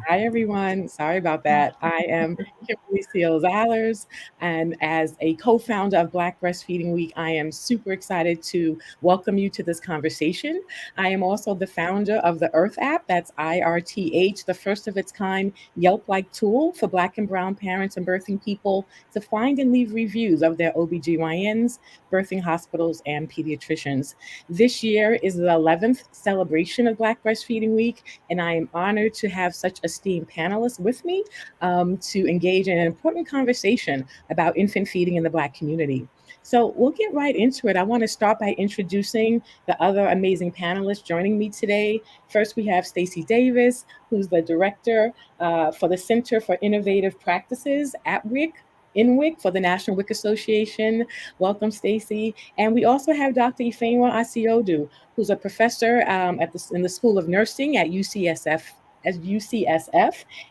Hi, everyone. Sorry about that. I am Kimberly Seals Allers, and as a co founder of Black Breastfeeding Week, I am super excited to welcome you to this conversation. I am also the founder of the Earth app, that's IRTH, the first of its kind Yelp like tool for Black and Brown parents and birthing people to find and leave reviews of their OBGYNs, birthing hospitals, and pediatricians. This year is the 11th celebration of Black Breastfeeding Week, and I am honored to have such esteemed panelists with me to engage in an important conversation about infant feeding in the Black community. So we'll get right into it. I want to start by introducing the other amazing panelists joining me today. First, we have Stacey Davis, who's the director for the Center for Innovative Practices at WIC. In WIC for the National WIC Association. Welcome, Stacey. And we also have Dr. Ifeanyi Asiodu, who's a professor in the School of Nursing at UCSF,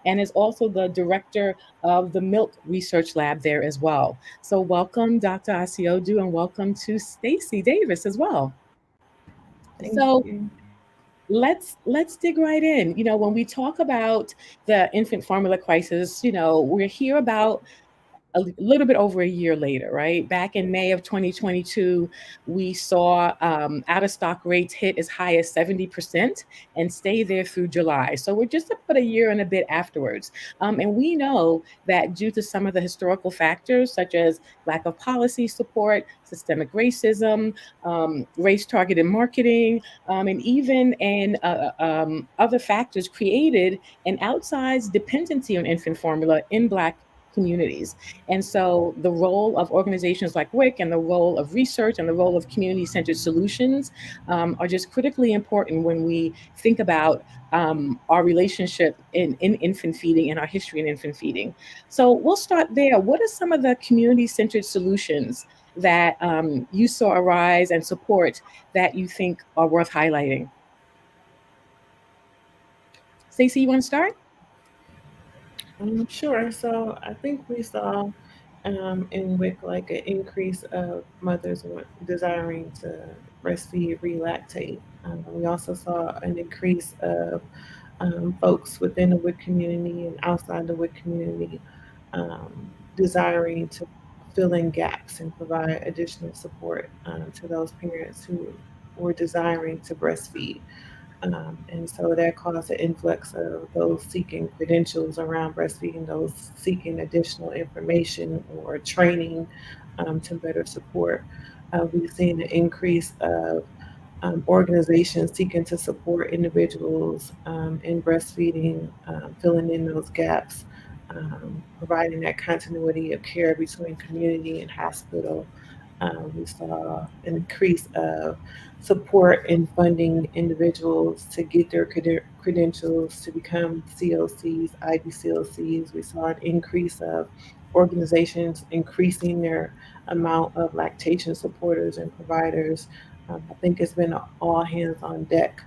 and is also the director of the Milk Research Lab there as well. So welcome, Dr. Asiodu, and welcome to Stacey Davis as well. Thank So you. let's dig right in. When we talk about the infant formula crisis, we're here about a little bit over a year later, right? Back in May of 2022, we saw out of stock rates hit as high as 70% and stay there through July. So we're just about a year and a bit afterwards. And we know that due to some of the historical factors, such as lack of policy support, systemic racism, race targeted marketing, and even other factors, created an outsized dependency on infant formula in Black communities. And so the role of organizations like WIC and the role of research and the role of community-centered solutions are just critically important when we think about our relationship in infant feeding and our history in infant feeding. So we'll start there. What are some of the community-centered solutions that you saw arise and support that you think are worth highlighting? Stacey, you want to start? Sure. So I think we saw in WIC like an increase of mothers desiring to breastfeed, relactate. We also saw an increase of folks within the WIC community and outside the WIC community desiring to fill in gaps and provide additional support to those parents who were desiring to breastfeed. And so that caused an influx of those seeking credentials around breastfeeding, those seeking additional information or training to better support. We've seen an increase of organizations seeking to support individuals in breastfeeding, filling in those gaps, providing that continuity of care between community and hospital. We saw an increase of support in funding individuals to get their credentials to become CLCs, IBCLCs. We saw an increase of organizations increasing their amount of lactation supporters and providers. I think it's been an all hands on deck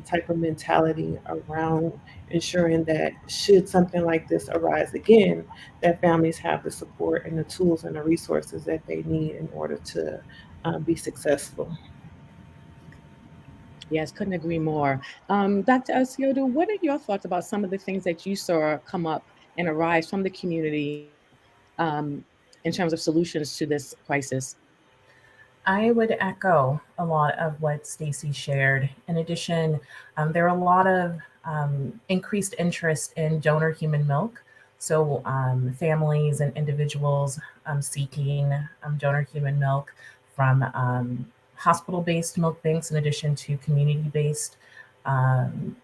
type of mentality around ensuring that should something like this arise again, that families have the support and the tools and the resources that they need in order to be successful. Yes, couldn't agree more. Dr. Asiodu, what are your thoughts about some of the things that you saw come up and arise from the community in terms of solutions to this crisis? I would echo a lot of what Stacy shared. In addition, there are a lot of increased interest in donor human milk. So, families and individuals seeking donor human milk from hospital based milk banks, in addition to community based um,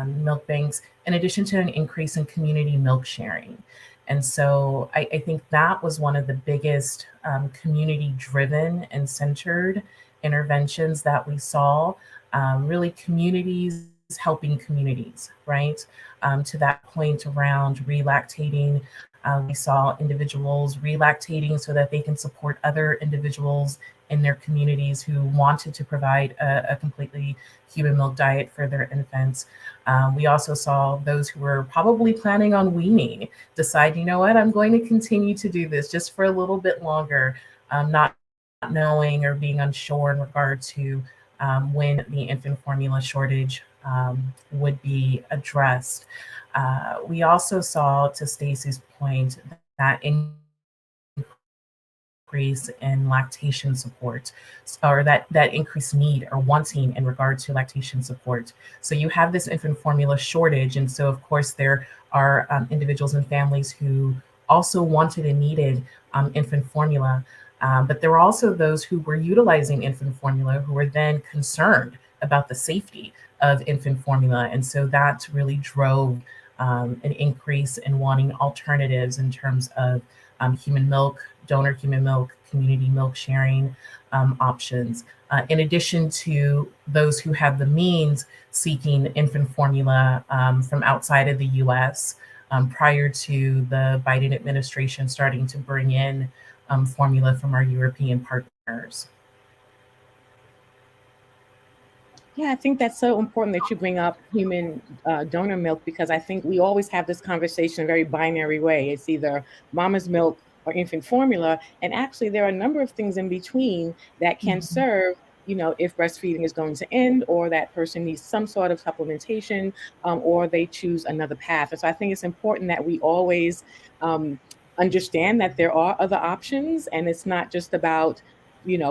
milk banks, in addition to an increase in community milk sharing. And so I think that was one of the biggest community driven and centered interventions that we saw. Really, communities helping communities, right? To that point around relactating, we saw individuals relactating so that they can support other individuals in their communities who wanted to provide a completely human milk diet for their infants. We also saw those who were probably planning on weaning decide, you know what, I'm going to continue to do this just for a little bit longer, not knowing or being unsure in regard to when the infant formula shortage would be addressed. We also saw, to Stacy's point, that increase in lactation support, or that increased need or wanting in regard to lactation support. So you have this infant formula shortage, and so of course there are individuals and families who also wanted and needed infant formula. But there were also those who were utilizing infant formula who were then concerned about the safety of infant formula. And so that really drove an increase in wanting alternatives in terms of human milk, donor human milk, community milk sharing options. In addition to those who have the means seeking infant formula from outside of the US, prior to the Biden administration starting to bring in formula from our European partners. Yeah, I think that's so important that you bring up human donor milk, because I think we always have this conversation in a very binary way. It's either mama's milk or infant formula. And actually, there are a number of things in between that can Mhm. serve, if breastfeeding is going to end, or that person needs some sort of supplementation, or they choose another path. And so I think it's important that we always um, understand that there are other options, and it's not just about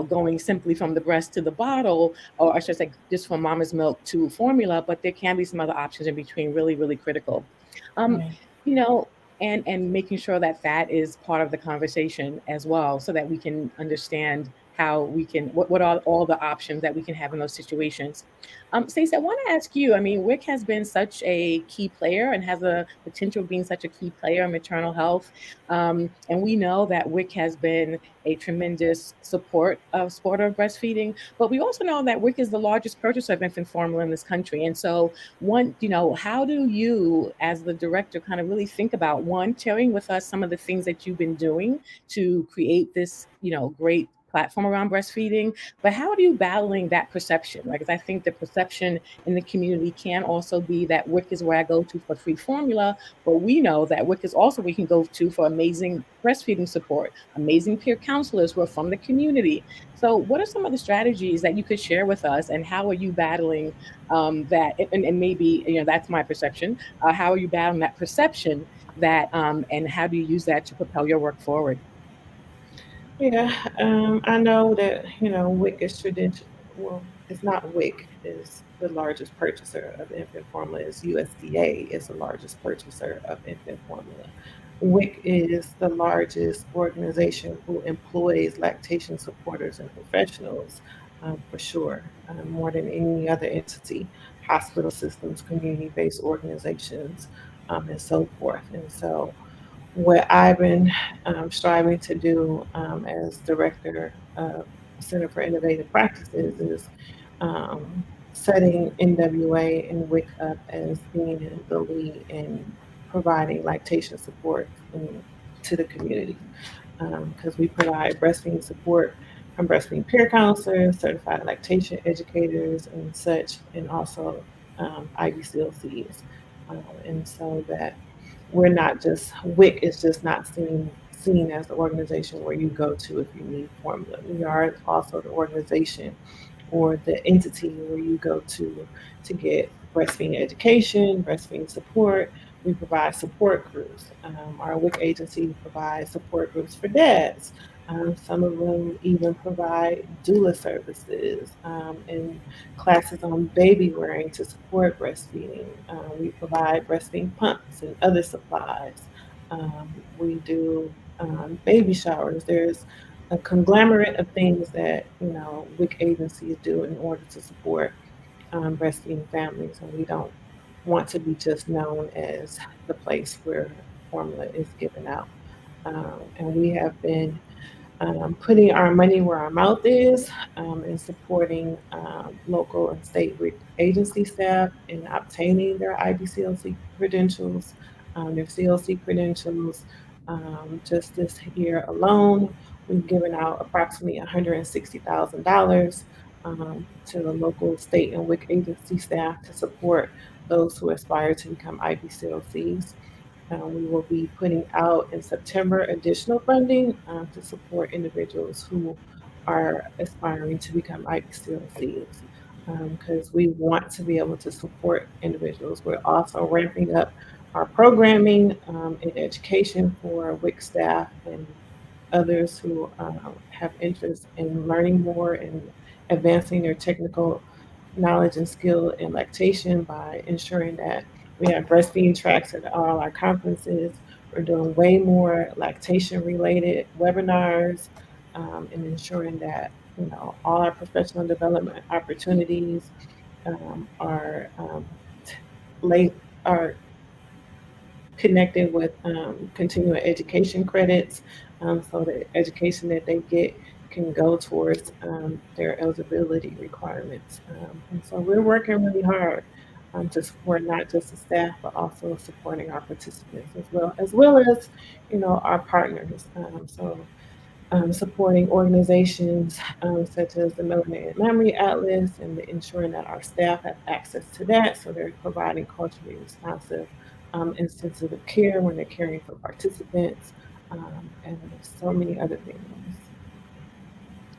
going simply from the breast to the bottle, or I should say just from mama's milk to formula, but there can be some other options in between, really, really critical. Um, Right. you know, and making sure that that is part of the conversation as well, so that we can understand how we can what are all the options that we can have in those situations. Stacey, I want to ask you, I mean, WIC has been such a key player and has a potential of being such a key player in maternal health. And we know that WIC has been a tremendous supporter of breastfeeding, but we also know that WIC is the largest purchaser of infant formula in this country. And so, how do you, as the director, kind of really think about one, sharing with us some of the things that you've been doing to create this, great platform around breastfeeding, but how are you battling that perception? Right? Because I think the perception in the community can also be that WIC is where I go to for free formula, but we know that WIC is also we can go to for amazing breastfeeding support, amazing peer counselors who are from the community. So, what are some of the strategies that you could share with us, and how are you battling that? And maybe that's my perception. How are you battling that perception that, and how do you use that to propel your work forward? Yeah, I know that WIC is tradition. Well, it's not WIC is the largest purchaser of infant formula. It's USDA is the largest purchaser of infant formula. WIC is the largest organization who employs lactation supporters and professionals, for sure, more than any other entity, hospital systems, community-based organizations, and so forth. And so what I've been striving to do as director of Center for Innovative Practices is setting NWA and WIC up as being the lead in providing lactation support to the community, because we provide breastfeeding support from breastfeeding peer counselors, certified lactation educators, and such, and also IBCLCs. And so that we're not just WIC is just not seen as the organization where you go to if you need formula. We are also the organization or the entity where you go to get breastfeeding education, breastfeeding support. We provide support groups. Our WIC agency provides support groups for dads. Some of them even provide doula services and classes on baby wearing to support breastfeeding. We provide breastfeeding pumps and other supplies. We do baby showers. There's a conglomerate of things that WIC agencies do in order to support breastfeeding families, and we don't want to be just known as the place where formula is given out. And we have been putting our money where our mouth is and supporting local and state agency staff in obtaining their IBCLC credentials, their CLC credentials. Just this year alone, we've given out approximately $160,000 to the local, state, and WIC agency staff to support those who aspire to become IBCLCs. We will be putting out in September additional funding to support individuals who are aspiring to become IBCLCs because we want to be able to support individuals. We're also ramping up our programming and education for WIC staff and others who have interest in learning more and advancing their technical knowledge and skill in lactation by ensuring that we have breastfeeding tracks at all our conferences. We're doing way more lactation related webinars and ensuring that all our professional development opportunities are late are connected with continuing education credits so the education that they get can go towards their eligibility requirements. And so we're working really hard to support not just the staff, but also supporting our participants as well as our partners. Supporting organizations such as the Melanated Memory Atlas and ensuring that our staff have access to that so they're providing culturally responsive and sensitive care when they're caring for participants and so many other things.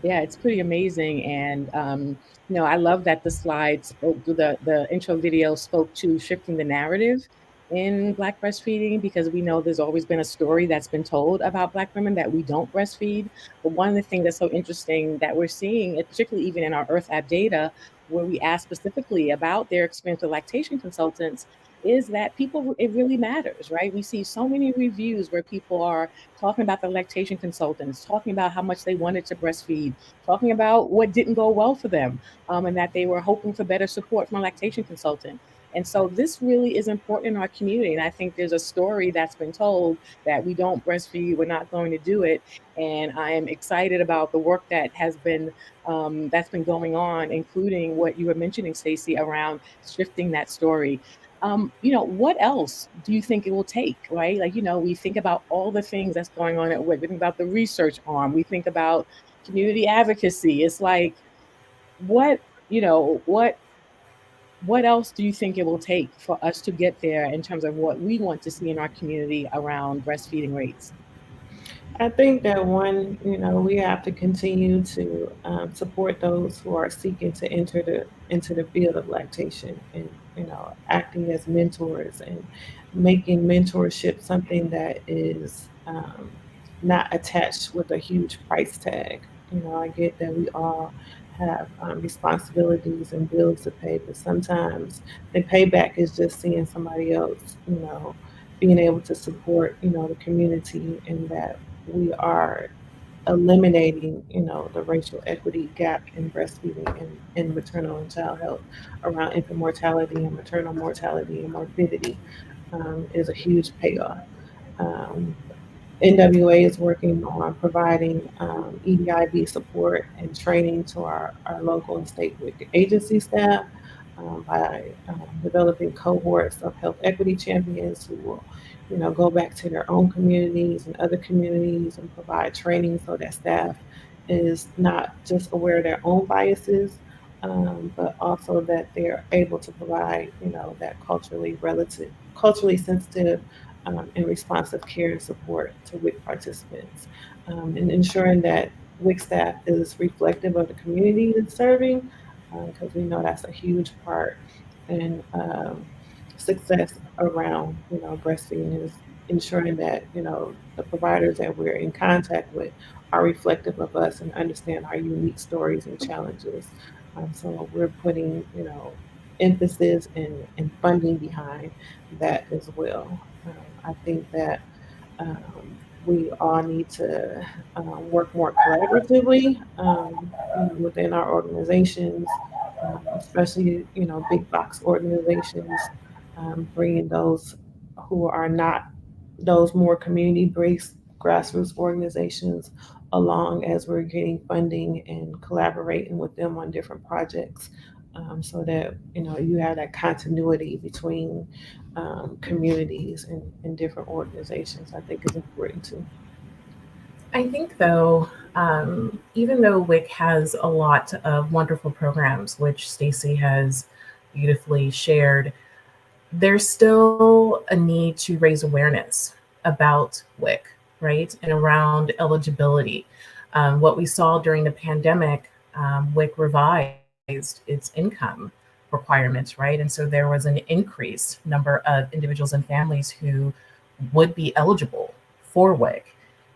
Yeah, it's pretty amazing. And, I love that the slide spoke to the intro video spoke to shifting the narrative in Black breastfeeding, because we know there's always been a story that's been told about Black women that we don't breastfeed. But one of the things that's so interesting that we're seeing, particularly even in our Earth App data, where we ask specifically about their experience with lactation consultants, is that people, it really matters, right? We see so many reviews where people are talking about the lactation consultants, talking about how much they wanted to breastfeed, talking about what didn't go well for them, and that they were hoping for better support from a lactation consultant. And so this really is important in our community. And I think there's a story that's been told that we don't breastfeed, we're not going to do it. And I am excited about the work that has been that's been going on, including what you were mentioning, Stacey, around shifting that story. What else do you think it will take, right? Like, we think about all the things that's going on at WIC. We think about the research arm. We think about community advocacy. It's like, what, you know, what else do you think it will take for us to get there in terms of what we want to see in our community around breastfeeding rates? I think that one, we have to continue to support those who are seeking to enter the into the field of lactation, and acting as mentors and making mentorship something that is not attached with a huge price tag. I get that we all have responsibilities and bills to pay, but sometimes the payback is just seeing somebody else, being able to support, the community, and that we are eliminating, the racial equity gap in breastfeeding and in maternal and child health around infant mortality and maternal mortality and morbidity is a huge payoff. Um, NWA is working on providing EDIB support and training to our local and state agency staff by developing cohorts of health equity champions who will, go back to their own communities and other communities and provide training so that staff is not just aware of their own biases, but also that they're able to provide, that culturally sensitive and responsive care and support to WIC participants, and ensuring that WIC staff is reflective of the community it's serving, because we know that's a huge part in success around, breastfeeding, is ensuring that, the providers that we're in contact with are reflective of us and understand our unique stories and challenges. So we're putting, emphasis and funding behind that as well. I think that we all need to work more collaboratively, within our organizations, especially, big box organizations, bringing those who are not those more community-based grassroots organizations along as we're getting funding and collaborating with them on different projects, so that you have that continuity between communities and different organizations. I think is important too. I think, though, even though WIC has a lot of wonderful programs, which Stacy has beautifully shared, there's still a need to raise awareness about WIC, right? And around eligibility. What we saw during the pandemic, WIC revised its income requirements, right? And so there was an increased number of individuals and families who would be eligible for WIC.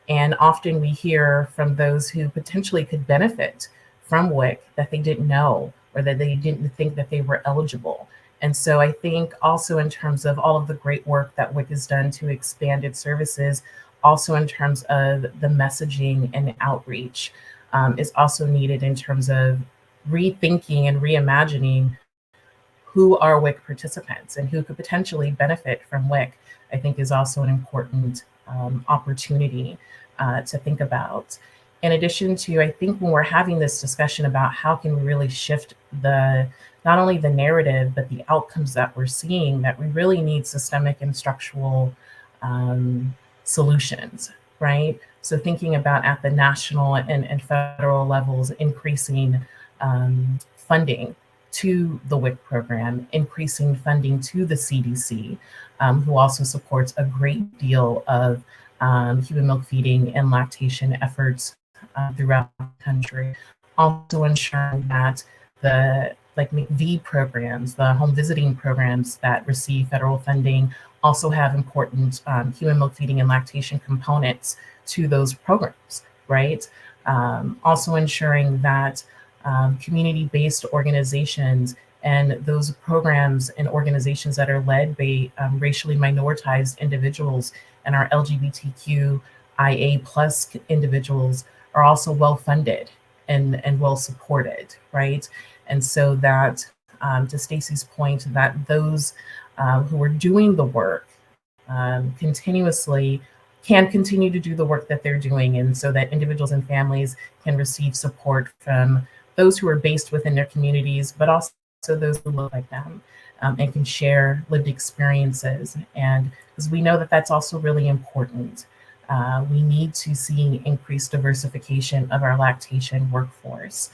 And often we hear from those who potentially could benefit from WIC that they didn't know or that they didn't think that they were eligible. And so I think also in terms of all of the great work that WIC has done to expand its services, also in terms of the messaging and outreach, is also needed in terms of rethinking and reimagining who are WIC participants and who could potentially benefit from WIC. I think is also an important opportunity to think about. In addition to, I think when we're having this discussion about how can we really shift the not only the narrative but the outcomes that we're seeing, that we really need systemic and structural solutions, right? So thinking about at the national and federal levels, increasing funding to the WIC program, increasing funding to the CDC, who also supports a great deal of human milk feeding and lactation efforts throughout the country. Also ensuring that the McV programs, the home visiting programs that receive federal funding, also have important human milk feeding and lactation components to those programs, right? Also ensuring that community-based organizations and those programs and organizations that are led by racially minoritized individuals and our LGBTQIA plus individuals are also well funded and well supported, right? And so that, to Stacy's point, that those who are doing the work continuously can continue to do the work that they're doing, and so that individuals and families can receive support from those who are based within their communities, but also those who look like them, and can share lived experiences. And because we know that that's also really important. We need to see increased diversification of our lactation workforce.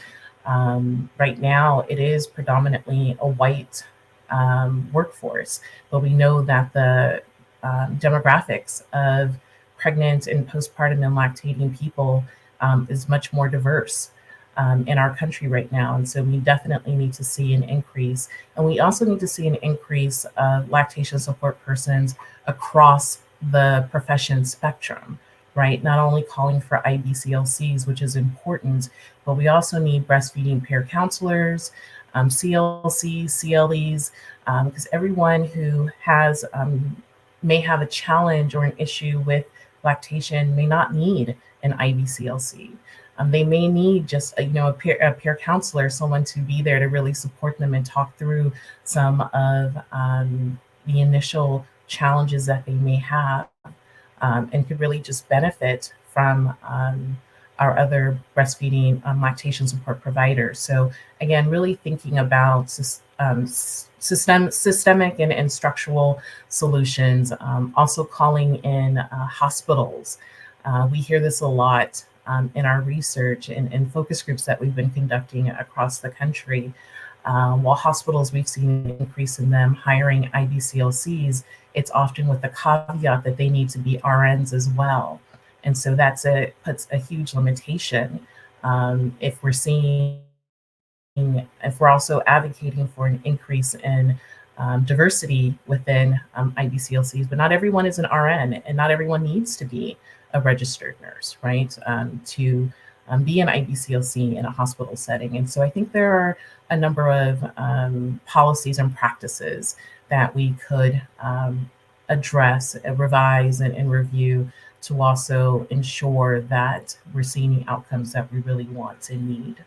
Right now, it is predominantly a white workforce, but we know that the demographics of pregnant and postpartum and lactating people is much more diverse in our country right now. And so we definitely need to see an increase. And we also need to see an increase of lactation support persons across the profession spectrum, right? Not only calling for IBCLCs, which is important, but we also need breastfeeding peer counselors, CLCs, CLEs, because everyone who has may have a challenge or an issue with lactation may not need an IBCLC. They may need just a peer counselor, someone to be there to really support them and talk through some of the initial challenges that they may have, and could really just benefit from our other breastfeeding lactation support providers. So again, really thinking about systemic and structural solutions, also calling in hospitals. We hear this a lot in our research and focus groups that we've been conducting across the country. While hospitals, we've seen an increase in them hiring IBCLCs, it's often with the caveat that they need to be RNs as well. And so puts a huge limitation. If we're seeing, if we're also advocating for an increase in diversity within IBCLCs, but not everyone is an RN and not everyone needs to be a registered nurse, right? To be an IBCLC in a hospital setting. And so I think there are a number of policies and practices that we could address, revise, and review to also ensure that we're seeing the outcomes that we really want and need.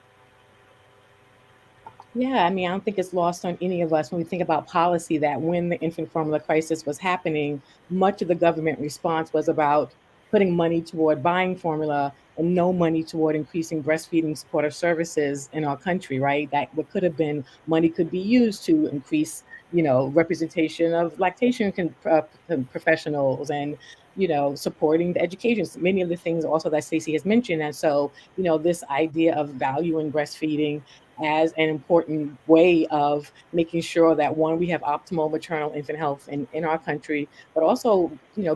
Yeah, I mean, I don't think it's lost on any of us when we think about policy that when the infant formula crisis was happening, much of the government response was about putting money toward buying formula and no money toward increasing breastfeeding supportive services in our country, right? That what could have been money could be used to increase, representation of lactation professionals and, supporting the education. Many of the things also that Stacey has mentioned. And so, this idea of valuing breastfeeding as an important way of making sure that one, we have optimal maternal infant health in our country, but also,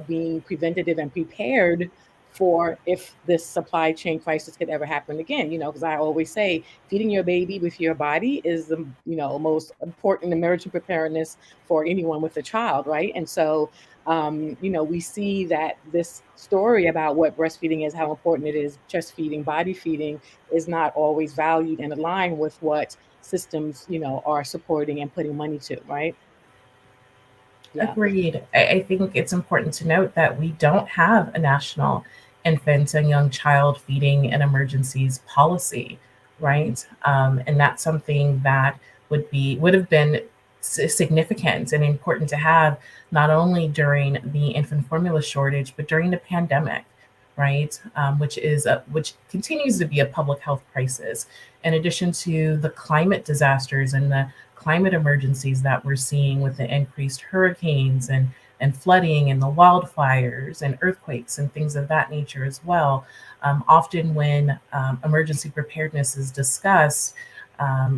being preventative and prepared for if this supply chain crisis could ever happen again, because I always say feeding your baby with your body is the, most important emergency preparedness for anyone with a child, right? And so, we see that this story about what breastfeeding is, how important it is, chest feeding, body feeding, is not always valued and aligned with what systems, are supporting and putting money to, right? Yeah. Agreed. I think it's important to note that we don't have a national infant and young child feeding and emergencies policy, right? And that's something that would have been significant and important to have not only during the infant formula shortage, but during the pandemic, right? Which continues to be a public health crisis, in addition to the climate disasters and the climate emergencies that we're seeing with the increased hurricanes and flooding and the wildfires and earthquakes and things of that nature as well. Often, when emergency preparedness is discussed,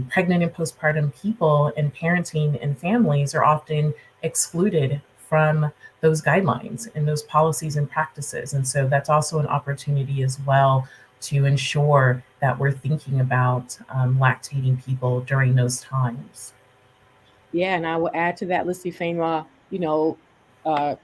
pregnant and postpartum people and parenting and families are often excluded from those guidelines and those policies and practices. And so that's also an opportunity as well to ensure that we're thinking about lactating people during those times. Yeah. And I will add to that, Lissy Fainwa, uh,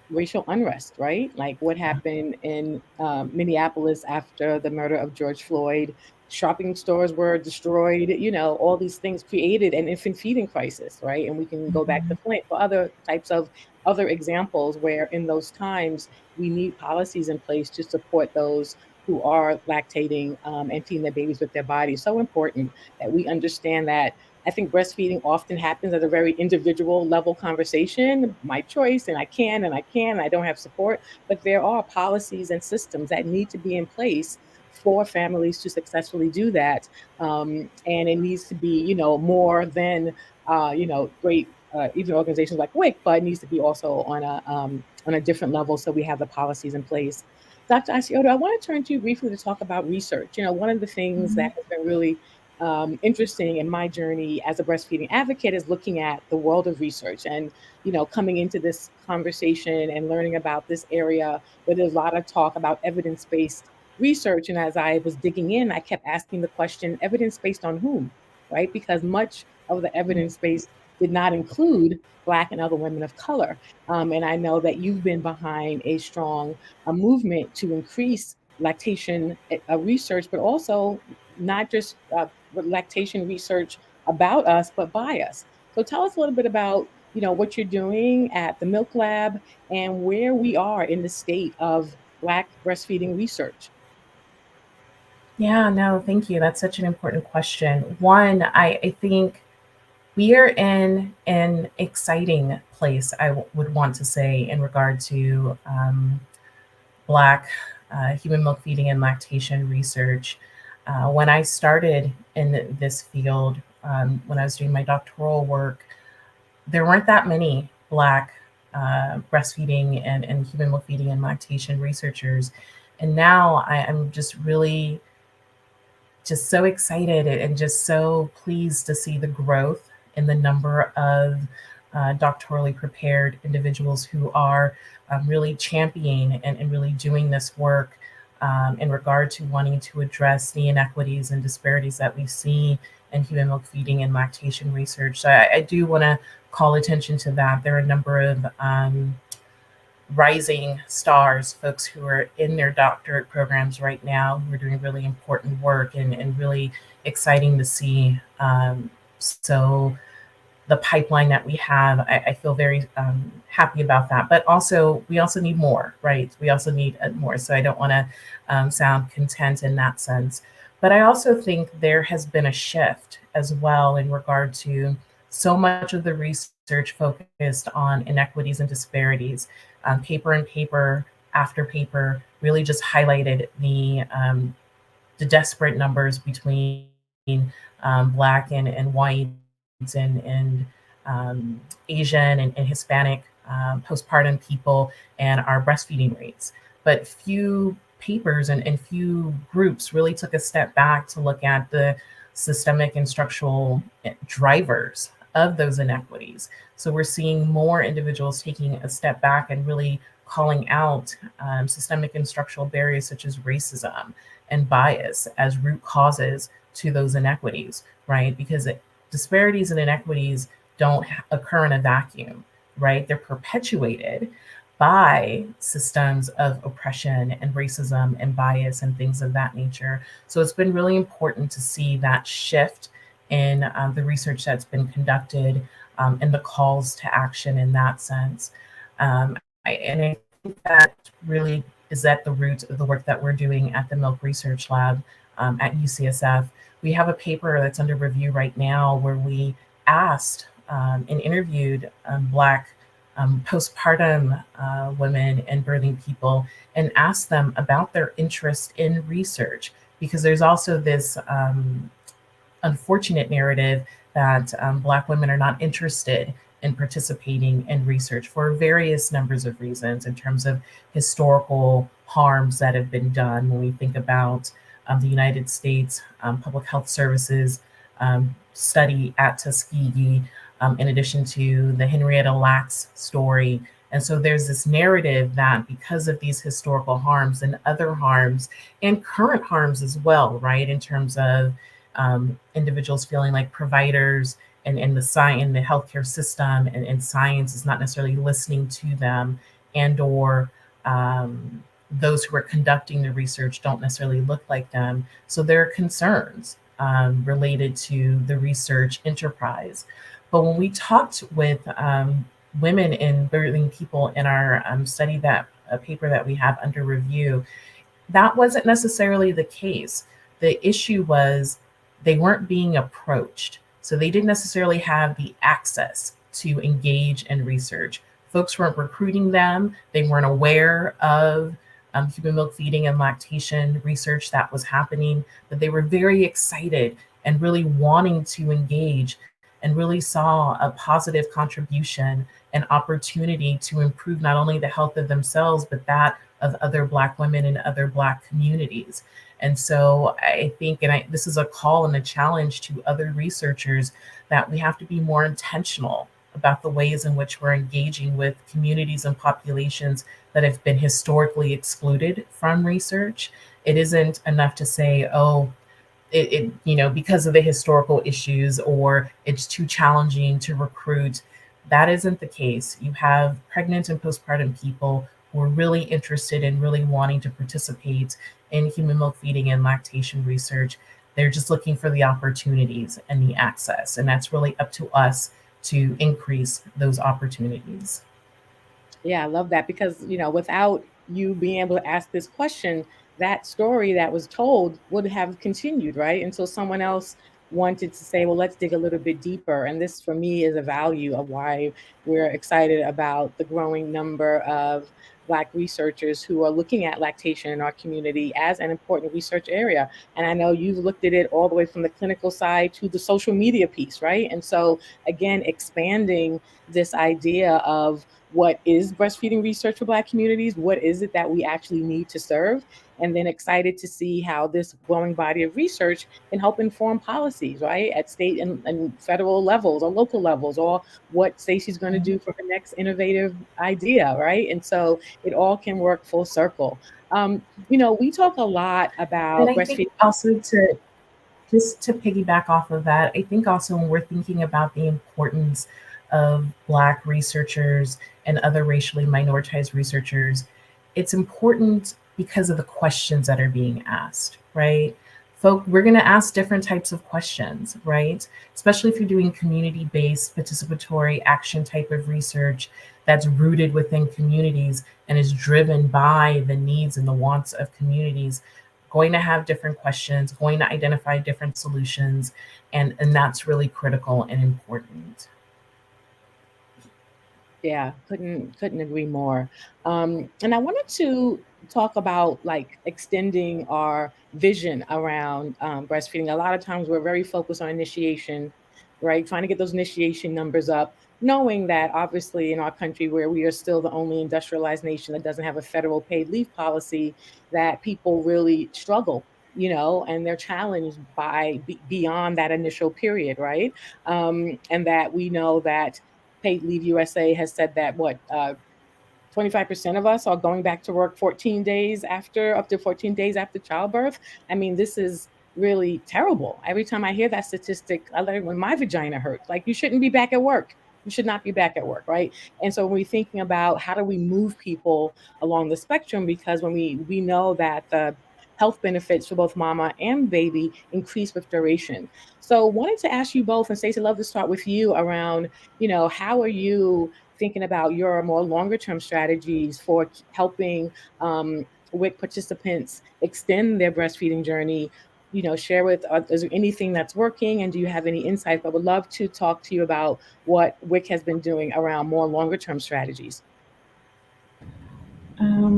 racial unrest, right? Like what happened in Minneapolis after the murder of George Floyd. Shopping stores were destroyed, all these things created an infant feeding crisis, right? And we can go back to Mhm. Flint for other types of other examples where in those times we need policies in place to support those who are lactating and feeding their babies with their bodies. So important that we understand that. I think breastfeeding often happens at a very individual level conversation, my choice, and I can and I can, and I don't have support. But there are policies and systems that need to be in place for families to successfully do that. And it needs to be, more than, great, even organizations like WIC, but it needs to be also on a different level so we have the policies in place. Dr. Asioto, I want to turn to you briefly to talk about research. One of the things that Mhm. has been really interesting in my journey as a breastfeeding advocate is looking at the world of research and coming into this conversation and learning about this area where there's a lot of talk about evidence-based research. And as I was digging in, I kept asking the question, evidence-based on whom, right? Because much of the evidence base did not include Black and other women of color. And I know that you've been behind a strong movement to increase lactation research, but also not just lactation research about us, but by us. So tell us a little bit about what you're doing at the Milk Lab and where we are in the state of Black breastfeeding research. Yeah, no, thank you. That's such an important question. One, I think we are in an exciting place, would want to say, in regard to Black human milk feeding and lactation research. When I started in this field, when I was doing my doctoral work, there weren't that many Black breastfeeding and human milk feeding and lactation researchers. And now I'm just really just so excited and just so pleased to see the growth in the number of doctorally prepared individuals who are really championing and really doing this work in regard to wanting to address the inequities and disparities that we see in human milk feeding and lactation research. So I do want to call attention to that. There are a number of rising stars, folks who are in their doctorate programs right now, who are doing really important work and really exciting to see. So the pipeline that we have, I feel very happy about that. But also, we also need more, right? We also need more. So I don't want to sound content in that sense. But I also think there has been a shift as well in regard to so much of the research focused on inequities and disparities. Paper and paper after paper really just highlighted the desperate numbers between Black and whites and Asian and Hispanic postpartum people and our breastfeeding rates. But few papers and few groups really took a step back to look at the systemic and structural drivers of those inequities. So we're seeing more individuals taking a step back and really calling out systemic and structural barriers such as racism and bias as root causes to those inequities, right? Because disparities and inequities don't occur in a vacuum, right? They're perpetuated by systems of oppression and racism and bias and things of that nature. So it's been really important to see that shift in the research that's been conducted and the calls to action in that sense. And I think that really is at the root of the work that we're doing at the Milk Research Lab at UCSF. We have a paper that's under review right now where we asked and interviewed Black postpartum women and birthing people and asked them about their interest in research, because there's also this unfortunate narrative that Black women are not interested in participating in research for various numbers of reasons in terms of historical harms that have been done. When we think about the United States Public Health Services study at Tuskegee, in addition to the Henrietta Lacks story. And so there's this narrative that because of these historical harms and other harms and current harms as well, right, in terms of individuals feeling like providers and the science and the healthcare system and science is not necessarily listening to them, and or those who are conducting the research don't necessarily look like them. So there are concerns related to the research enterprise. But when we talked with women and birthing people in our study, that a paper that we have under review, that wasn't necessarily the case. The issue was they weren't being approached. So they didn't necessarily have the access to engage in research. Folks weren't recruiting them. They weren't aware of human milk feeding and lactation research that was happening, but they were very excited and really wanting to engage and really saw a positive contribution and opportunity to improve not only the health of themselves, but that of other Black women and other Black communities. And so I think, this is a call and a challenge to other researchers, that we have to be more intentional about the ways in which we're engaging with communities and populations that have been historically excluded from research. It isn't enough to say, oh, because of the historical issues, or it's too challenging to recruit. That isn't the case. You have pregnant and postpartum people who are really interested in really wanting to participate in human milk feeding and lactation research. They're just looking for the opportunities and the access. And that's really up to us to increase those opportunities. Yeah, I love that, because, without you being able to ask this question, that story that was told would have continued, right? Until someone else wanted to say, well, let's dig a little bit deeper. And this, for me, is a value of why we're excited about the growing number of Black researchers who are looking at lactation in our community as an important research area. And I know you've looked at it all the way from the clinical side to the social media piece, right? And so, again, expanding this idea of what is breastfeeding research for Black communities? What is it that we actually need to serve? And then excited to see how this growing body of research can help inform policies, right, at state and federal levels or local levels, or what Stacey's going to do for her next innovative idea, right? And so it all can work full circle. We talk a lot And about I think breastfeeding. also to just to piggyback off of that, I think also when we're thinking about the importance of Black researchers and other racially minoritized researchers, it's important because of the questions that are being asked, right? We're going to ask different types of questions, right? Especially if you're doing community based, participatory action type of research that's rooted within communities and is driven by the needs and the wants of communities, going to have different questions, going to identify different solutions, and that's really critical and important. Yeah, couldn't agree more. And I wanted to talk about like extending our vision around breastfeeding. A lot of times we're very focused on initiation, right? Trying to get those initiation numbers up, knowing that obviously in our country where we are still the only industrialized nation that doesn't have a federal paid leave policy, that people really struggle, and they're challenged by beyond that initial period, right? And that we know that Paid Leave USA has said that 25% of us are going back to work 14 days after, up to 14 days after childbirth. I mean, this is really terrible. Every time I hear that statistic, I learn when my vagina hurts. Like, you shouldn't be back at work. You should not be back at work, right? And so when we're thinking about how do we move people along the spectrum, because when we know that the health benefits for both mama and baby increase with duration. So wanted to ask you both, and Stacey, love to start with you around, how are you thinking about your more longer term strategies for helping WIC participants extend their breastfeeding journey? Share with us, is there anything that's working, and do you have any insights? But would love to talk to you about what WIC has been doing around more longer term strategies.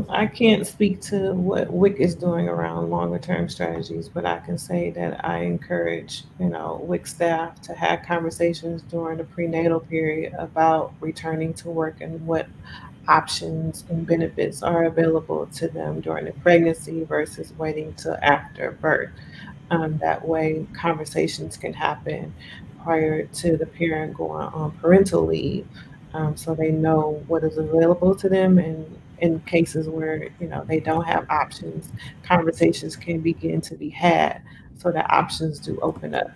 I can't speak to what WIC is doing around longer term strategies, but I can say that I encourage, WIC staff to have conversations during the prenatal period about returning to work and what options and benefits are available to them during the pregnancy versus waiting till after birth. That way, conversations can happen prior to the parent going on parental leave, so they know what is available to them. And in cases where they don't have options, conversations can begin to be had, so that options do open up.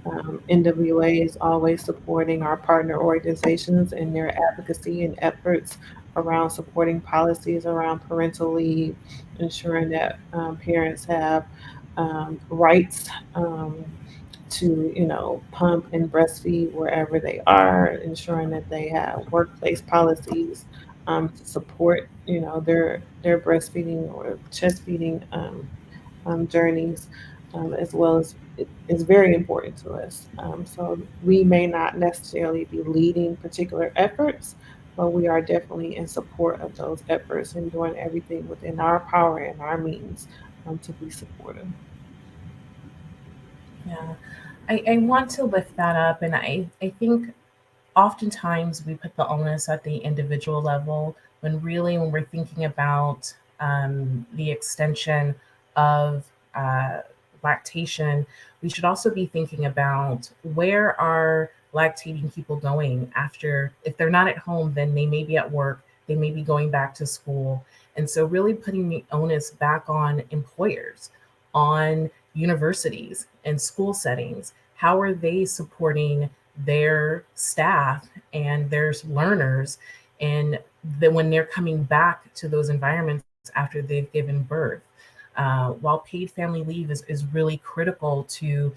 NWA is always supporting our partner organizations in their advocacy and efforts around supporting policies around parental leave, ensuring that parents have rights to, pump and breastfeed wherever they are, ensuring that they have workplace policies to support, their breastfeeding or chest feeding journeys, as well as it is very important to us. So we may not necessarily be leading particular efforts, but we are definitely in support of those efforts and doing everything within our power and our means to be supportive. Yeah, I want to lift that up, and I think oftentimes we put the onus at the individual level when really when we're thinking about the extension of uh, lactation, we should also be thinking about where are lactating people going after. If they're not at home, then they may be at work, they may be going back to school. And so really putting the onus back on employers, on universities and school settings. How are they supporting their staff and their learners, and then when they're coming back to those environments after they've given birth? While paid family leave is really critical to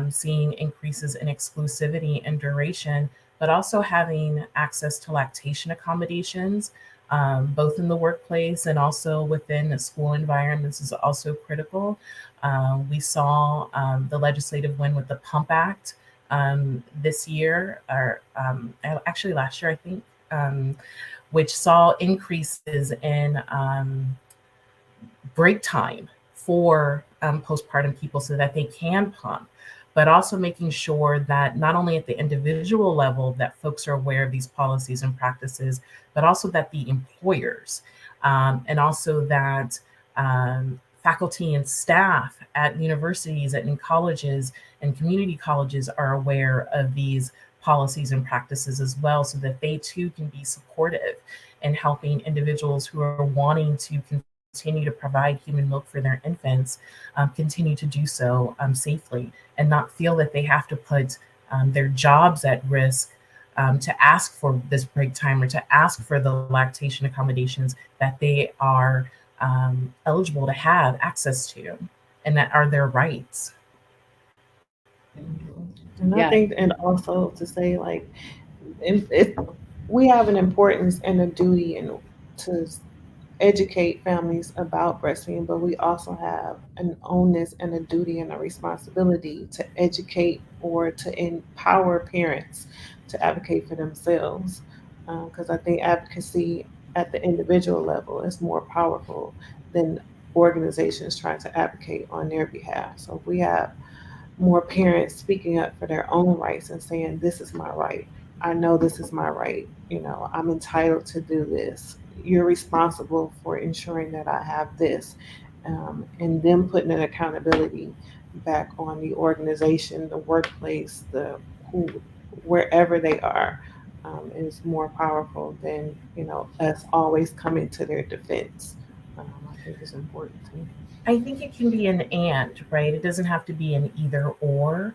seeing increases in exclusivity and duration, but also having access to lactation accommodations, both in the workplace and also within the school environments, is also critical. We saw the legislative win with the Pump Act this year, or actually last year, I think, which saw increases in break time for postpartum people so that they can pump. but also making sure that not only at the individual level that folks are aware of these policies and practices, but also that the employers and also that faculty and staff at universities and in colleges and community colleges are aware of these policies and practices as well, so that they too can be supportive in helping individuals who are wanting to continue to provide human milk for their infants continue to do so safely and not feel that they have to put their jobs at risk to ask for this break time or to ask for the lactation accommodations that they are eligible to have access to and that are their rights. Mhm. And I Yeah. think, and also to say, like, if we have an importance and a duty and to educate families about breastfeeding, but we also have an onus and a duty and a responsibility to educate or to empower parents to advocate for themselves. Because I think advocacy at the individual level is more powerful than organizations trying to advocate on their behalf. So if we have more parents speaking up for their own rights and saying, this is my right. I know this is my right. You know, I'm entitled to do this. You're responsible for ensuring that I have this. And them putting an accountability back on the organization, the workplace, the who, wherever they are, is more powerful than, you know, us always coming to their defense. I think it's important too. I think it can be an and, right? It doesn't have to be an either or,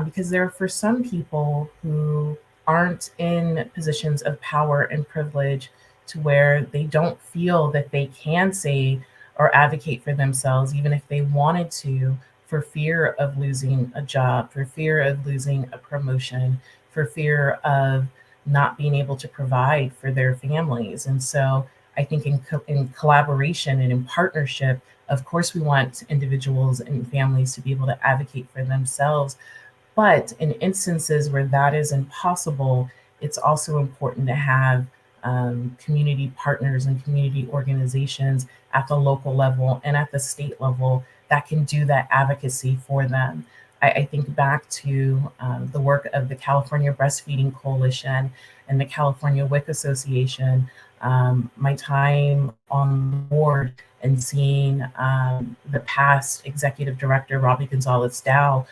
because there are for some people who aren't in positions of power and privilege to where they don't feel that they can say or advocate for themselves, even if they wanted to, for fear of losing a job, for fear of losing a promotion, for fear of not being able to provide for their families. And so I think in collaboration and in partnership, of course, we want individuals and families to be able to advocate for themselves. But in instances where that is impossible, it's also important to have community partners and community organizations at the local level and at the state level that can do that advocacy for them. I think back to the work of the California Breastfeeding Coalition and the California WIC Association, my time on the board and seeing the past executive director, Robbie Gonzalez Dow,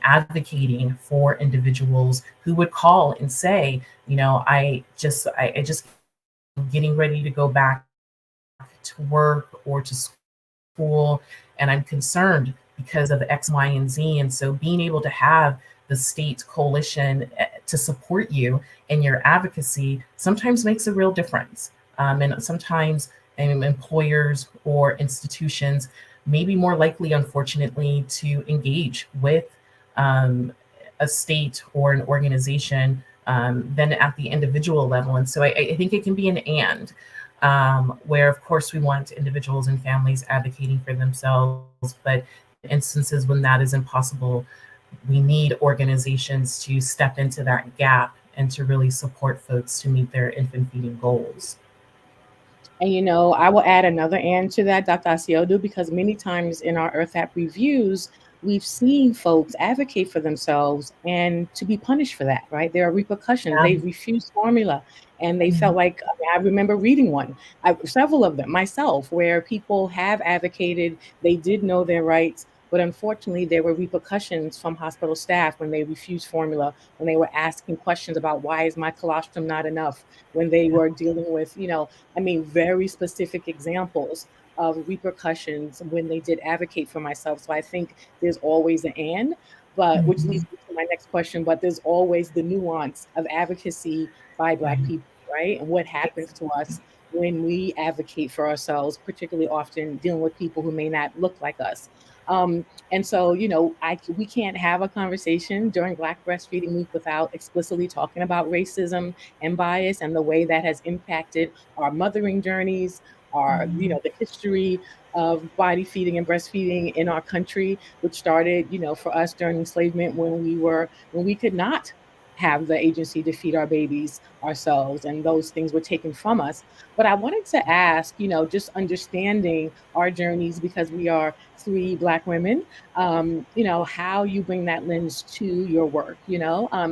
advocating for individuals who would call and say, you know, I just getting ready to go back to work or to school, and I'm concerned because of X, Y, and Z. And so being able to have the state coalition to support you in your advocacy sometimes makes a real difference. And sometimes employers or institutions may be more likely, unfortunately, to engage with um, a state or an organization than at the individual level. And so I think it can be an and, where, of course, we want individuals and families advocating for themselves, but in instances when that is impossible, we need organizations to step into that gap and to really support folks to meet their infant feeding goals. And I will add another and to that, Dr. Asiodu, because many times in our Earth App reviews, we've seen folks advocate for themselves and to be punished for that, right? There are repercussions. Yeah. They refused formula and they Mhm. felt like, I remember reading several of them myself, where people have advocated, they did know their rights, but unfortunately, there were repercussions from hospital staff when they refused formula, when they were asking questions about why is my colostrum not enough, when they were dealing with, I mean, very specific examples of repercussions when they did advocate for myself. So I think there's always an and, but which leads Mhm. me to my next question. But there's always the nuance of advocacy by Black Right. people, right? And what happens to us when we advocate for ourselves, particularly often dealing with people who may not look like us. And so, we can't have a conversation during Black Breastfeeding Week without explicitly talking about racism and bias and the way that has impacted our mothering journeys, our, Mhm. the history of body feeding and breastfeeding in our country, which started, for us during enslavement when we could not. have the agency to feed our babies ourselves, and those things were taken from us. But I wanted to ask, just understanding our journeys, because we are three Black women, how you bring that lens to your work.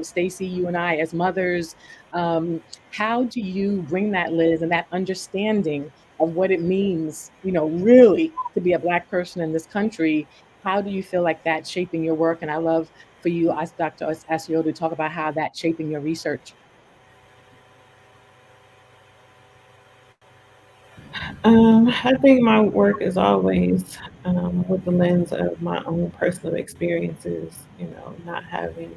Stacey, you and I as mothers, um, how do you bring that lens and that understanding of what it means, really to be a Black person in this country? How do you feel like that's shaping your work? And I love for you, as Dr. Asio, to talk about how that's shaping your research. I think my work is always with the lens of my own personal experiences, not having,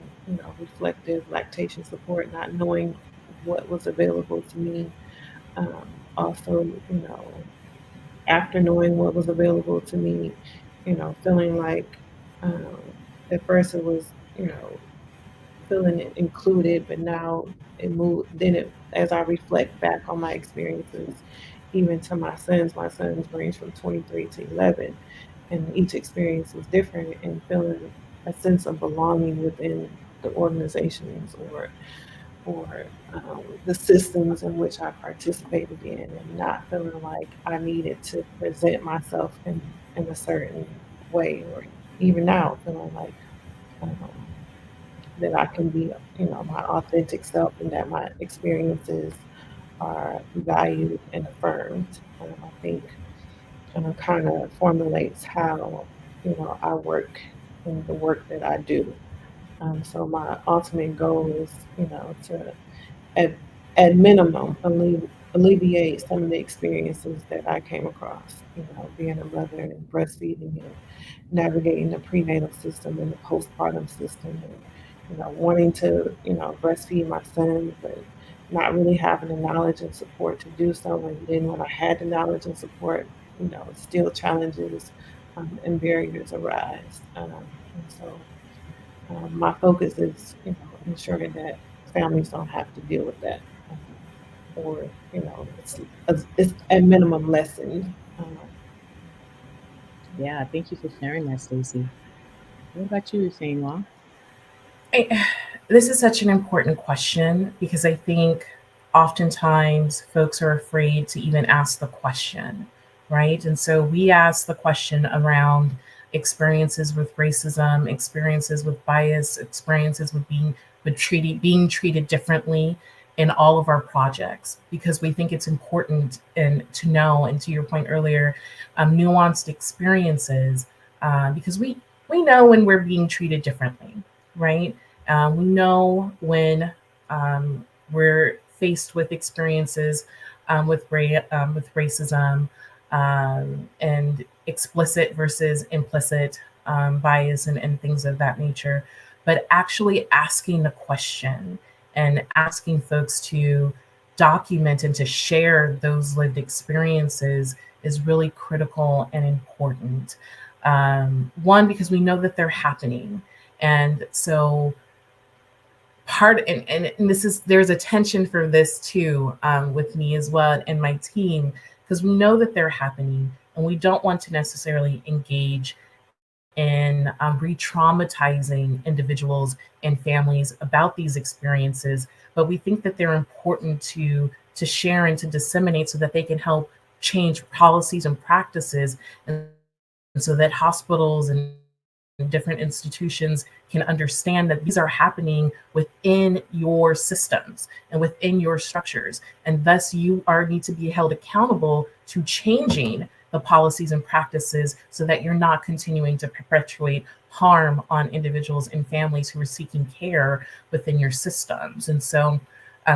reflective lactation support, not knowing what was available to me. Also, after knowing what was available to me, feeling like um, at first it was, feeling included, but now it moved. Then as I reflect back on my experiences, even to my sons range from 23 to 11, and each experience was different, and feeling a sense of belonging within the organizations or the systems in which I participated in, and not feeling like I needed to present myself in a certain way, or even now feeling like um, that I can be, my authentic self, and that my experiences are valued and affirmed. I think kind of formulates how, I work in the work that I do. So my ultimate goal is, to at at minimum alleviate some of the experiences that I came across. Being a mother and breastfeeding and navigating the prenatal system and the postpartum system, and wanting to breastfeed my son, but not really having the knowledge and support to do so. And then when I had the knowledge and support, still challenges and barriers arise. And so my focus is, ensuring that families don't have to deal with that, or it's at minimum lessened. Yeah, thank you for sharing that, Stacey. What about you, Sainwa? I, this is such an important question because I think oftentimes folks are afraid to even ask the question, right? And so we ask the question around experiences with racism, experiences with bias, experiences with being treated differently in all of our projects because we think it's important and to know, and to your point earlier, nuanced experiences because we know when we're being treated differently, right? We know when we're faced with experiences with racism and explicit versus implicit bias and things of that nature. But actually asking the question and asking folks to document and to share those lived experiences is really critical and important. One, because we know that they're happening. And so and this is there's a tension for this too with me as well and my team because we know that they're happening and we don't want to necessarily engage in re-traumatizing individuals and families about these experiences, but we think that they're important to share and to disseminate so that they can help change policies and practices, and so that hospitals and different institutions can understand that these are happening within your systems and within your structures, and thus you are need to be held accountable to changing the policies and practices so that you're not continuing to perpetuate harm on individuals and families who are seeking care within your systems. And so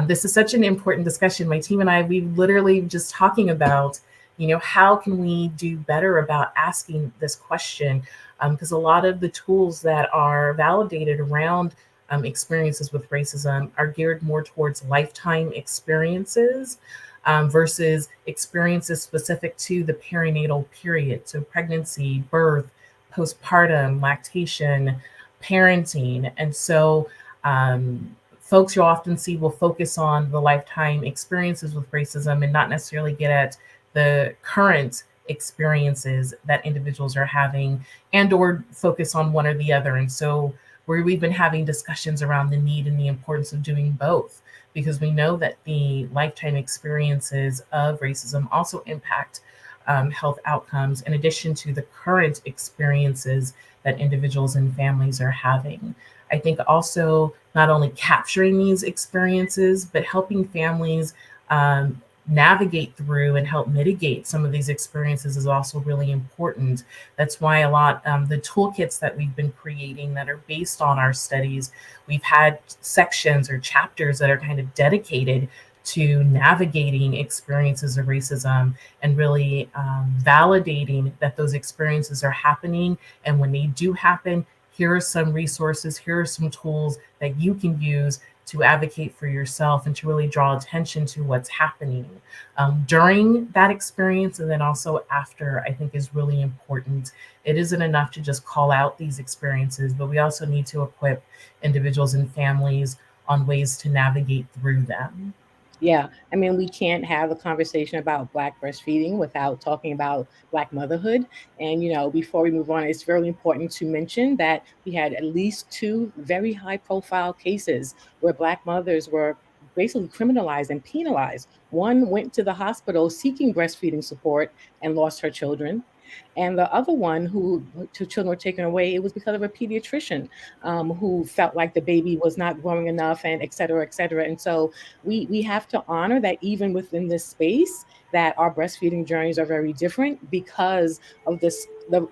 this is such an important discussion. My team and I, we literally just talking about, how can we do better about asking this question? Because a lot of the tools that are validated around experiences with racism are geared more towards lifetime experiences versus experiences specific to the perinatal period. So pregnancy, birth, postpartum, lactation, parenting. And so folks you'll often see will focus on the lifetime experiences with racism and not necessarily get at the current experiences that individuals are having and or focus on one or the other. And so where we've been having discussions around the need and the importance of doing both, because we know that the lifetime experiences of racism also impact health outcomes, in addition to the current experiences that individuals and families are having. I think also not only capturing these experiences, but helping families um, navigate through and help mitigate some of these experiences is also really important. That's why a lot the toolkits that we've been creating that are based on our studies, we've had sections or chapters that are kind of dedicated to navigating experiences of racism and really validating that those experiences are happening. And when they do happen, here are some resources, here are some tools that you can use to advocate for yourself and to really draw attention to what's happening during that experience, and then also after, I think is really important. It isn't enough to just call out these experiences, but we also need to equip individuals and families on ways to navigate through them. Yeah, I mean, we can't have a conversation about Black breastfeeding without talking about Black motherhood. And, before we move on, it's very important to mention that we had at least two very high profile cases where Black mothers were basically criminalized and penalized. One went to the hospital seeking breastfeeding support and lost her children. And the other one, who two children were taken away, it was because of a pediatrician who felt like the baby was not growing enough, and et cetera, et cetera. And so we have to honor that even within this space, that our breastfeeding journeys are very different because of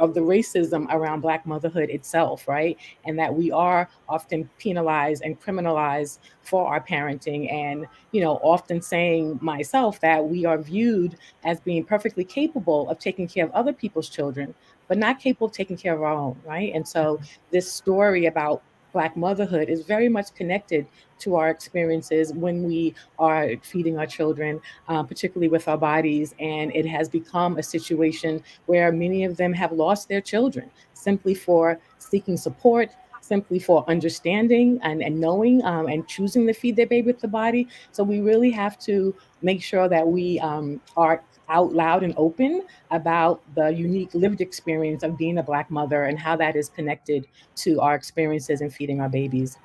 of the racism around Black motherhood itself, right? And that we are often penalized and criminalized for our parenting, and often saying myself that we are viewed as being perfectly capable of taking care of other people's children, but not capable of taking care of our own, right? And so this story about Black motherhood is very much connected to our experiences when we are feeding our children, particularly with our bodies. And it has become a situation where many of them have lost their children simply for seeking support, simply for understanding and knowing, and choosing to feed their baby with the body. So we really have to make sure that we are out loud and open about the unique lived experience of being a Black mother and how that is connected to our experiences in feeding our babies.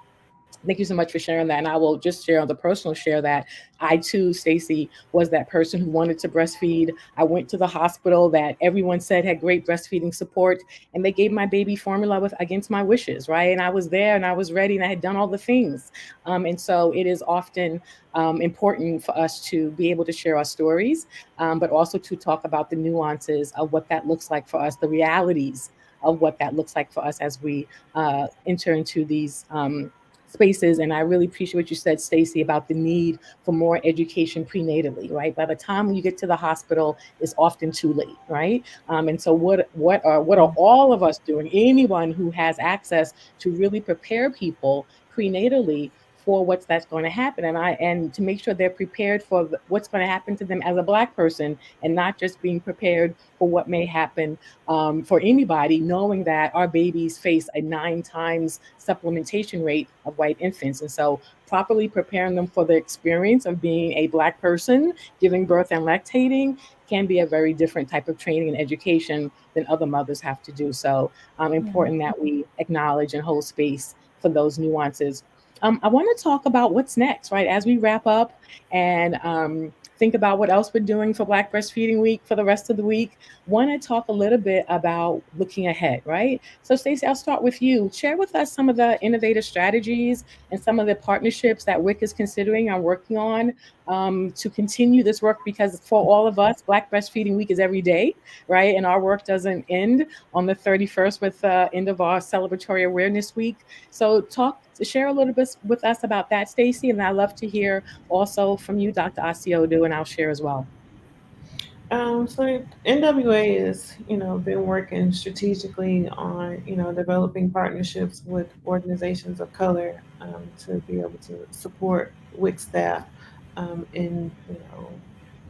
Thank you so much for sharing that. And I will just share on the personal share that I too, Stacey, was that person who wanted to breastfeed. I went to the hospital that everyone said had great breastfeeding support, and they gave my baby formula with against my wishes, right? And I was there and I was ready and I had done all the things. And so it is often important for us to be able to share our stories, but also to talk about the nuances of what that looks like for us, the realities of what that looks like for us as we enter into these spaces. And I really appreciate what you said, Stacey, about the need for more education prenatally, right? By the time you get to the hospital, it's often too late, right? And so what are all of us doing? Anyone who has access to really prepare people prenatally for what's that's going to happen, and to make sure they're prepared for what's going to happen to them as a Black person, and not just being prepared for what may happen for anybody, knowing that our babies face a 9 times supplementation rate of white infants. And so properly preparing them for the experience of being a Black person, giving birth and lactating, can be a very different type of training and education than other mothers have to do. So important that we acknowledge and hold space for those nuances. I want to talk about what's next, right? As we wrap up and think about what else we're doing for Black Breastfeeding Week for the rest of the week, want to talk a little bit about looking ahead, right? So, Stacey, I'll start with you. Share with us some of the innovative strategies and some of the partnerships that WIC is considering and working on to continue this work, because for all of us, Black Breastfeeding Week is every day, right? And our work doesn't end on the 31st with the end of our celebratory awareness week. So, share a little bit with us about that, Stacey, and I'd love to hear also from you, Dr. Asiodu, and I'll share as well. So NWA is, been working strategically on, developing partnerships with organizations of color to be able to support WIC staff in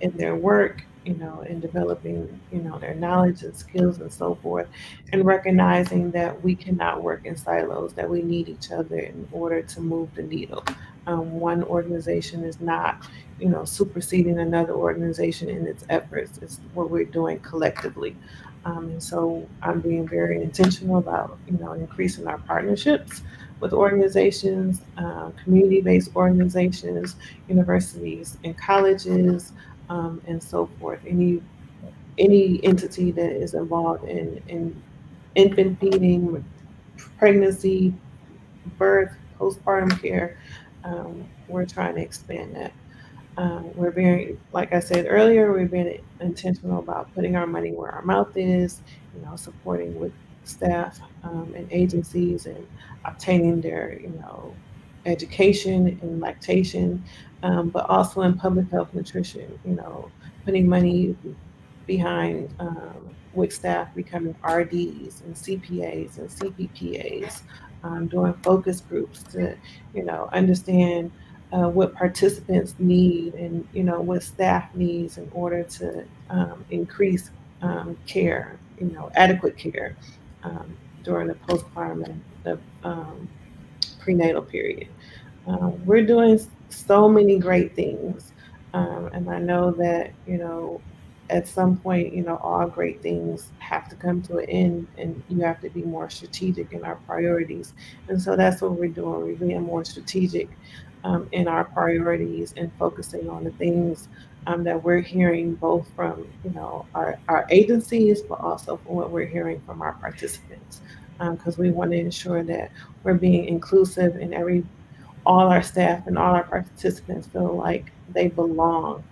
their work, in developing, their knowledge and skills and so forth, and recognizing that we cannot work in silos, that we need each other in order to move the needle. One organization is not superseding another organization in its efforts. It's what we're doing collectively. And so I'm being very intentional about, increasing our partnerships with organizations, community-based organizations, universities and colleges, and so forth. Any entity that is involved in infant feeding, pregnancy, birth, postpartum care, we're trying to expand that. We're very, like I said earlier, we're being intentional about putting our money where our mouth is, supporting with staff and agencies and obtaining their, education in lactation, but also in public health nutrition, putting money behind WIC staff becoming RDs and CPAs and CPPAs, doing focus groups to, understand what participants need and, what staff needs in order to increase care, adequate care during the postpartum and the prenatal period. We're doing so many great things. And I know that, at some point, all great things have to come to an end and you have to be more strategic in our priorities. And so that's what we're doing. We're being more strategic in our priorities and focusing on the things that we're hearing both from, our agencies, but also from what we're hearing from our participants. Because we want to ensure that we're being inclusive in all our staff and all our participants feel like they belong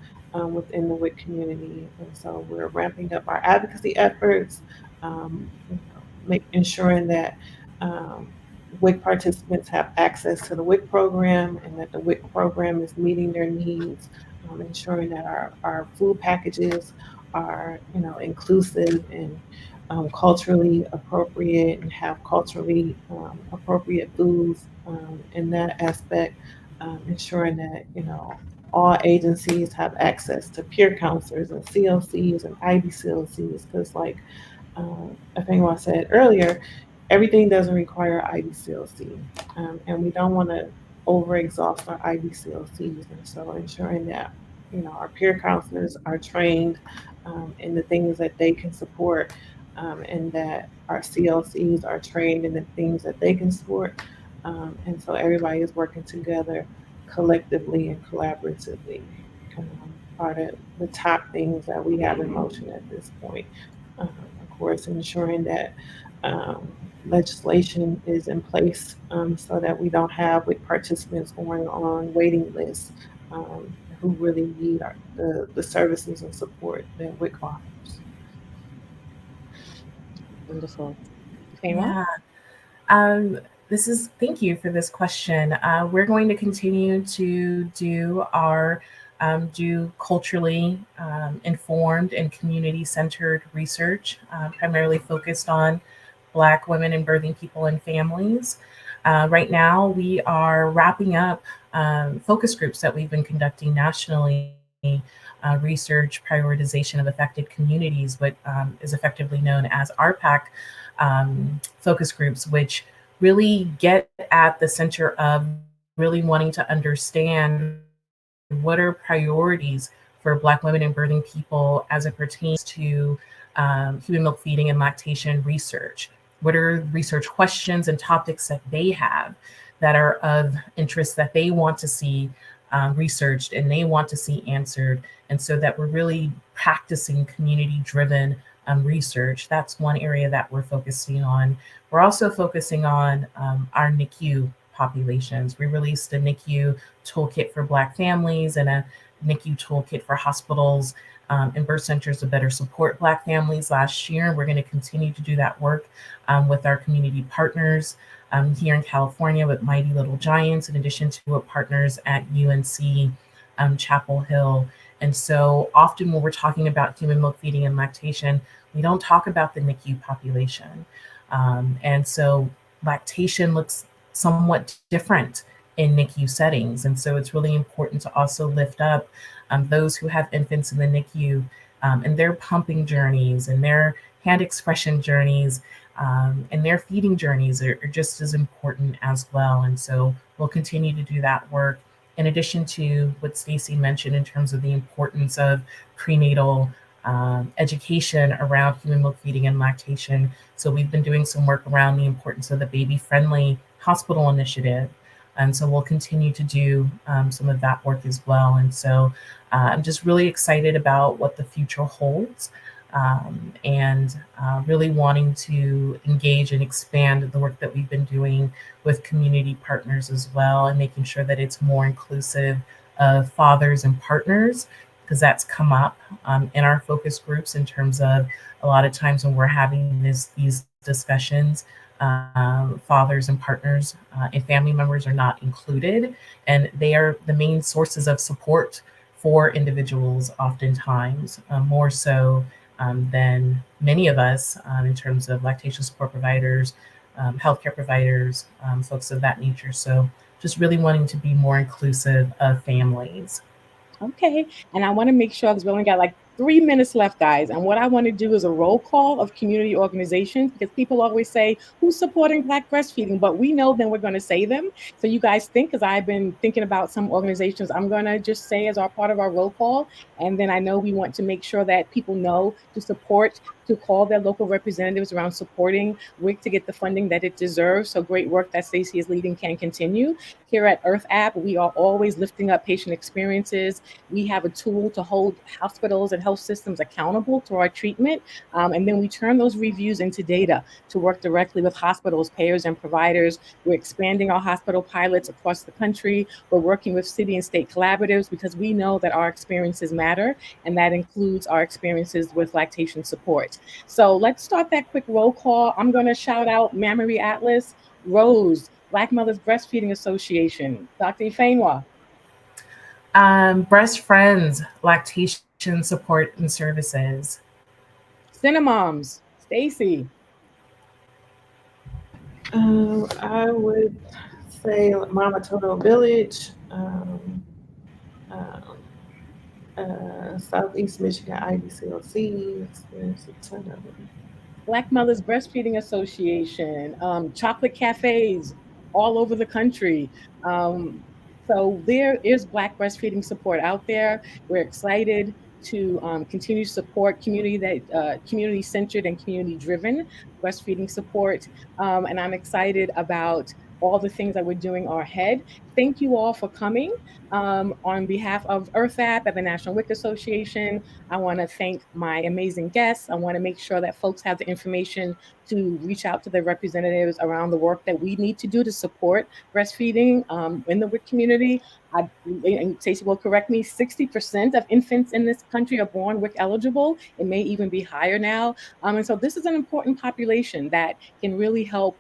within the WIC community. And so we're ramping up our advocacy efforts, ensuring that WIC participants have access to the WIC program and that the WIC program is meeting their needs, ensuring that our food packages are, inclusive and culturally appropriate and have culturally appropriate foods in that aspect, ensuring that, all agencies have access to peer counselors and CLCs and IBCLCs because, like I think what I said earlier, everything doesn't require IBCLC, and we don't want to overexhaust our IBCLCs, and so ensuring that our peer counselors are trained in the things that they can support, and that our CLCs are trained in the things that they can support, and so everybody is working together collectively and collaboratively. Um, are the top things that we have in motion at this point. Of course, ensuring that um, legislation is in place so that we don't have with participants going on waiting lists who really need the services and support that WIC offers. Wonderful. Fema? Yeah. Um, thank you for this question. We're going to continue to do culturally informed and community centered research, primarily focused on Black women and birthing people and families. Right now, we are wrapping up focus groups that we've been conducting nationally. Research prioritization of affected communities, what is effectively known as RPAC focus groups, which really get at the center of really wanting to understand what are priorities for Black women and birthing people as it pertains to human milk feeding and lactation research. What are research questions and topics that they have that are of interest that they want to see researched and they want to see answered? And so that we're really practicing community driven research. That's one area that we're focusing on. We're also focusing on our NICU populations. We released a NICU toolkit for Black families and a NICU toolkit for hospitals and birth centers to better support Black families last year. We're going to continue to do that work with our community partners here in California with Mighty Little Giants, in addition to partners at UNC Chapel Hill. And so often when we're talking about human milk feeding and lactation, we don't talk about the NICU population. And so lactation looks somewhat different in NICU settings. And so it's really important to also lift up those who have infants in the NICU and their pumping journeys and their hand expression journeys and their feeding journeys are just as important as well. And so we'll continue to do that work in addition to what Stacy mentioned in terms of the importance of prenatal education around human milk feeding and lactation. So we've been doing some work around the importance of the baby-friendly hospital initiative. And so we'll continue to do some of that work as well. And so I'm just really excited about what the future holds, and really wanting to engage and expand the work that we've been doing with community partners as well, and making sure that it's more inclusive of fathers and partners, because that's come up in our focus groups in terms of a lot of times when we're having these discussions, fathers and partners and family members are not included, and they are the main sources of support for individuals, oftentimes more so than many of us in terms of lactation support providers, healthcare providers, folks of that nature. So just really wanting to be more inclusive of families. Okay. And I want to make sure, because we only got like 3 minutes left, guys. And what I want to do is a roll call of community organizations, because people always say, who's supporting Black breastfeeding? But we know then we're going to say them. So you guys think, because I've been thinking about some organizations I'm going to just say as our part of our roll call. And then I know we want to make sure that people know to support, to call their local representatives around supporting WIC to get the funding that it deserves. So great work that Stacey is leading can continue. Here at Earth App, we are always lifting up patient experiences. We have a tool to hold hospitals and health systems accountable to our treatment. And then we turn those reviews into data to work directly with hospitals, payers, and providers. We're expanding our hospital pilots across the country. We're working with city and state collaboratives because we know that our experiences matter, and that includes our experiences with lactation support. So let's start that quick roll call. I'm going to shout out Mammary Atlas, Rose, Black Mothers Breastfeeding Association, Dr. Ifeanyi, Breast Friends, lactation support and services. Cinemoms, Stacy, I would say Mama Toto Village, um, Southeast Michigan IBCLCs. There's a ton of them. Black Mothers Breastfeeding Association, chocolate cafes all over the country. Um, so there is Black breastfeeding support out there. We're excited to continue to support community that community centered and community driven breastfeeding support. And I'm excited about all the things that we're doing ahead. Thank you all for coming. On behalf of Earth App and the National WIC Association, I want to thank my amazing guests. I want to make sure that folks have the information to reach out to their representatives around the work that we need to do to support breastfeeding in the WIC community. And Stacey will correct me, 60% of infants in this country are born WIC eligible. It may even be higher now. And so this is an important population that can really help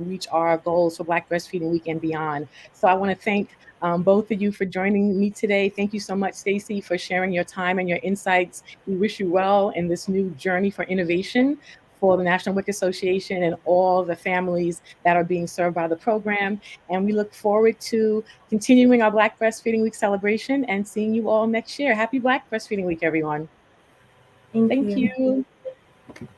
reach our goals for Black Breastfeeding Week and beyond. So I want to thank both of you for joining me today. Thank you so much, Stacey, for sharing your time and your insights. We wish you well in this new journey for innovation for the National WIC Association and all the families that are being served by the program. And we look forward to continuing our Black Breastfeeding Week celebration and seeing you all next year. Happy Black Breastfeeding Week, everyone. Thank Thank you. you.